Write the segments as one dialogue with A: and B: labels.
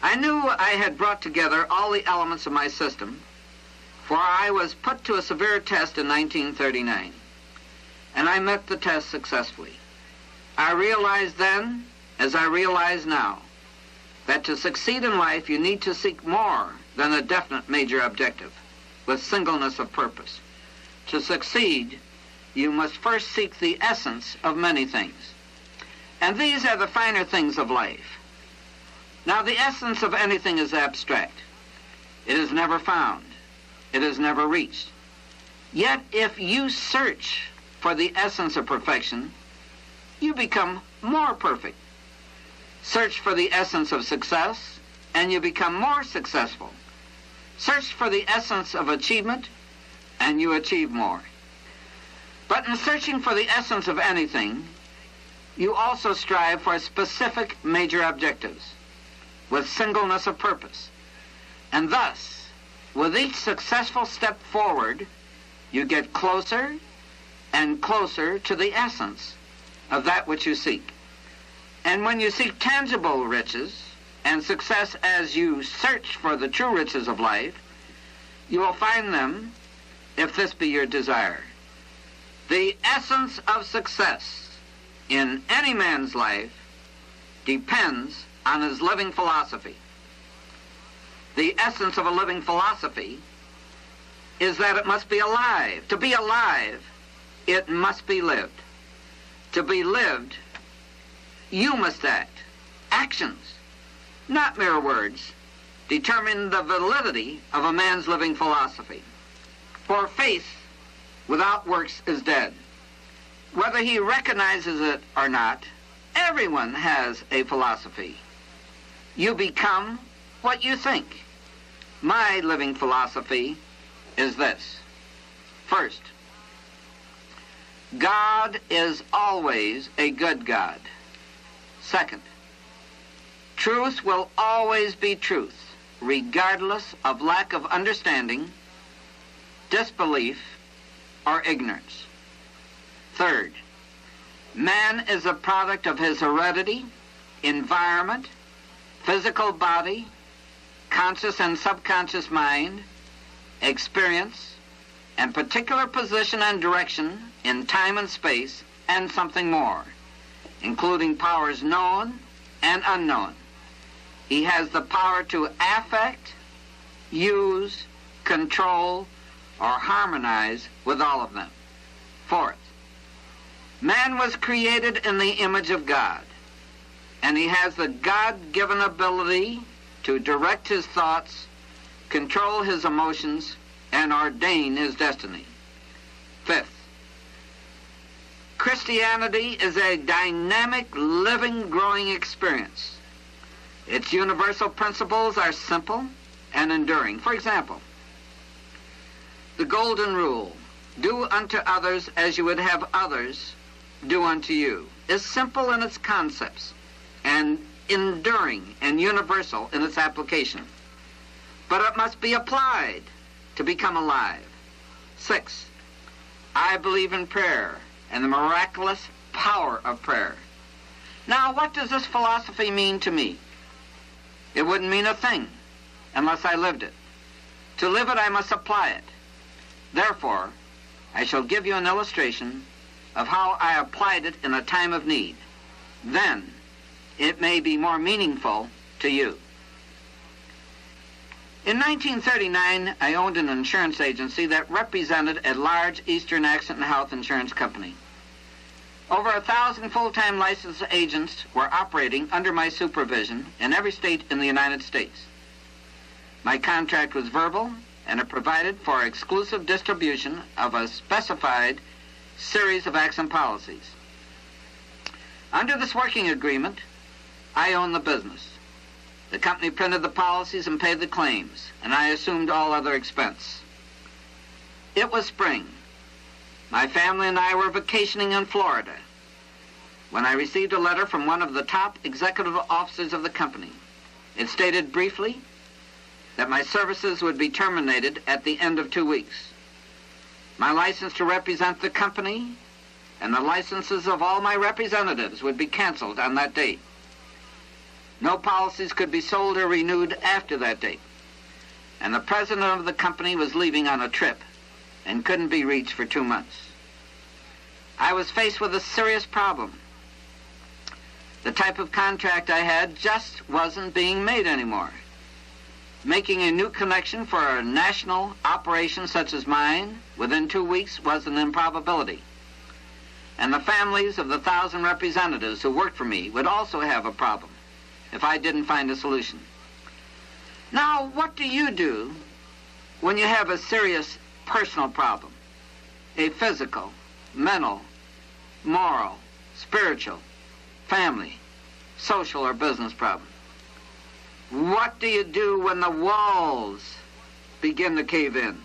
A: I knew I had brought together all the elements of my system, for I was put to a severe test in 1939, and I met the test successfully. I realized then, as I realize now, that to succeed in life you need to seek more than a definite major objective, with singleness of purpose. To succeed, you must first seek the essence of many things. And these are the finer things of life. Now, the essence of anything is abstract. It is never found. It is never reached. Yet, if you search for the essence of perfection, you become more perfect. Search for the essence of success, and you become more successful. Search for the essence of achievement, and you achieve more. But in searching for the essence of anything, you also strive for specific major objectives with singleness of purpose. And thus, with each successful step forward, you get closer and closer to the essence of that which you seek. And when you seek tangible riches and success as you search for the true riches of life, you will find them if this be your desire. The essence of success in any man's life depends on his living philosophy. The essence of a living philosophy is that it must be alive. To be alive, it must be lived. To be lived, you must act. Actions, not mere words, determine the validity of a man's living philosophy. For faith without works is dead. Whether he recognizes it or not, everyone has a philosophy. You become what you think. My living philosophy is this. First, God is always a good God. Second, truth will always be truth, regardless of lack of understanding, disbelief, or ignorance. Third, man is a product of his heredity, environment, physical body, conscious and subconscious mind, experience, and particular position and direction in time and space, and something more, including powers known and unknown. He has the power to affect, use, control, or harmonize with all of them. Fourth, man was created in the image of God, and he has the God-given ability to direct his thoughts, control his emotions, and ordain his destiny. Fifth, Christianity is a dynamic, living, growing experience. Its universal principles are simple and enduring. For example, the golden rule, do unto others as you would have others do unto you, is simple in its concepts and enduring and universal in its application. But it must be applied to become alive. 6, I believe in prayer and the miraculous power of prayer. Now, what does this philosophy mean to me? It wouldn't mean a thing unless I lived it. To live it, I must apply it. Therefore, I shall give you an illustration of how I applied it in a time of need. Then, it may be more meaningful to you. In 1939, I owned an insurance agency that represented a large Eastern Accident and Health Insurance company. Over 1,000 full-time licensed agents were operating under my supervision in every state in the United States. My contract was verbal, and it provided for exclusive distribution of a specified series of accident policies. Under this working agreement, I owned the business. The company printed the policies and paid the claims, and I assumed all other expense. It was spring. My family and I were vacationing in Florida when I received a letter from one of the top executive officers of the company. It stated briefly that my services would be terminated at the end of 2 weeks. My license to represent the company and the licenses of all my representatives would be canceled on that date. No policies could be sold or renewed after that date. And the president of the company was leaving on a trip and couldn't be reached for 2 months. I was faced with a serious problem. The type of contract I had just wasn't being made anymore. Making a new connection for a national operation such as mine within 2 weeks was an improbability. And the families of the 1,000 representatives who worked for me would also have a problem if I didn't find a solution. Now, what do you do when you have a serious personal problem? A physical, mental, moral, spiritual, family, social, or business problem? What do you do when the walls begin to cave in?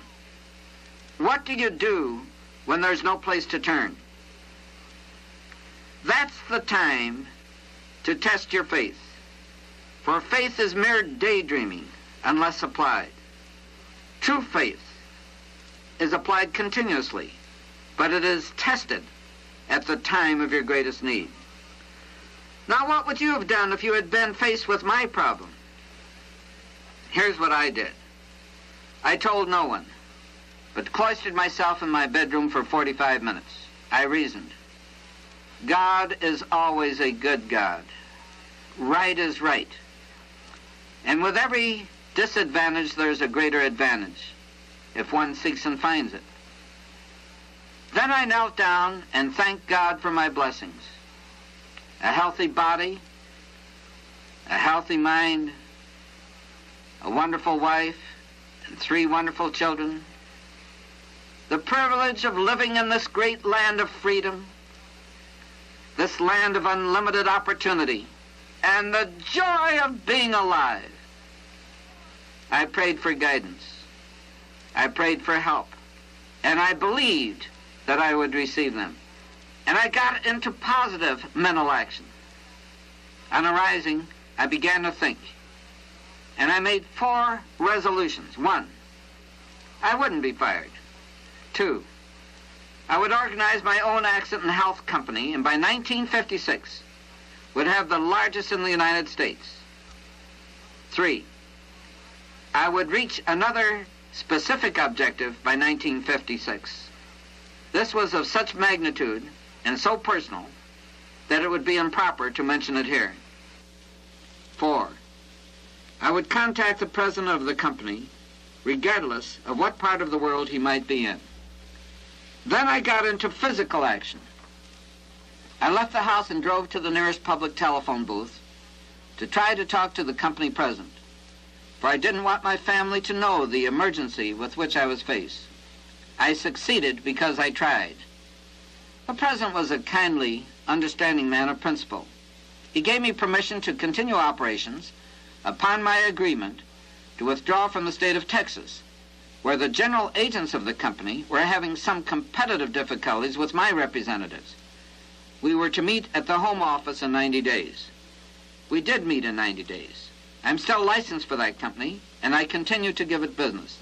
A: What do you do when there's no place to turn? That's the time to test your faith. For faith is mere daydreaming unless applied. True faith is applied continuously, but it is tested at the time of your greatest need. Now, what would you have done if you had been faced with my problem? Here's what I did. I told no one, but cloistered myself in my bedroom for 45 minutes. I reasoned. God is always a good God. Right is right. And with every disadvantage, there's a greater advantage, if one seeks and finds it. Then I knelt down and thanked God for my blessings. A healthy body, a healthy mind, a wonderful wife, and 3 wonderful children. The privilege of living in this great land of freedom, this land of unlimited opportunity, and the joy of being alive. I prayed for guidance. I prayed for help. And I believed that I would receive them. And I got into positive mental action. On arising, I began to think. And I made 4 resolutions. 1, I wouldn't be fired. 2, I would organize my own accident and health company, and by 1956 would have the largest in the United States. 3, I would reach another specific objective by 1956. This was of such magnitude and so personal that it would be improper to mention it here. 4, I would contact the president of the company, regardless of what part of the world he might be in. Then I got into physical action. I left the house and drove to the nearest public telephone booth to try to talk to the company president, for I didn't want my family to know the emergency with which I was faced. I succeeded because I tried. The president was a kindly, understanding man of principle. He gave me permission to continue operations upon my agreement to withdraw from the state of Texas, where the general agents of the company were having some competitive difficulties with my representatives. We were to meet at the home office in 90 days. We did meet in 90 days. I'm still licensed for that company, and I continue to give it business.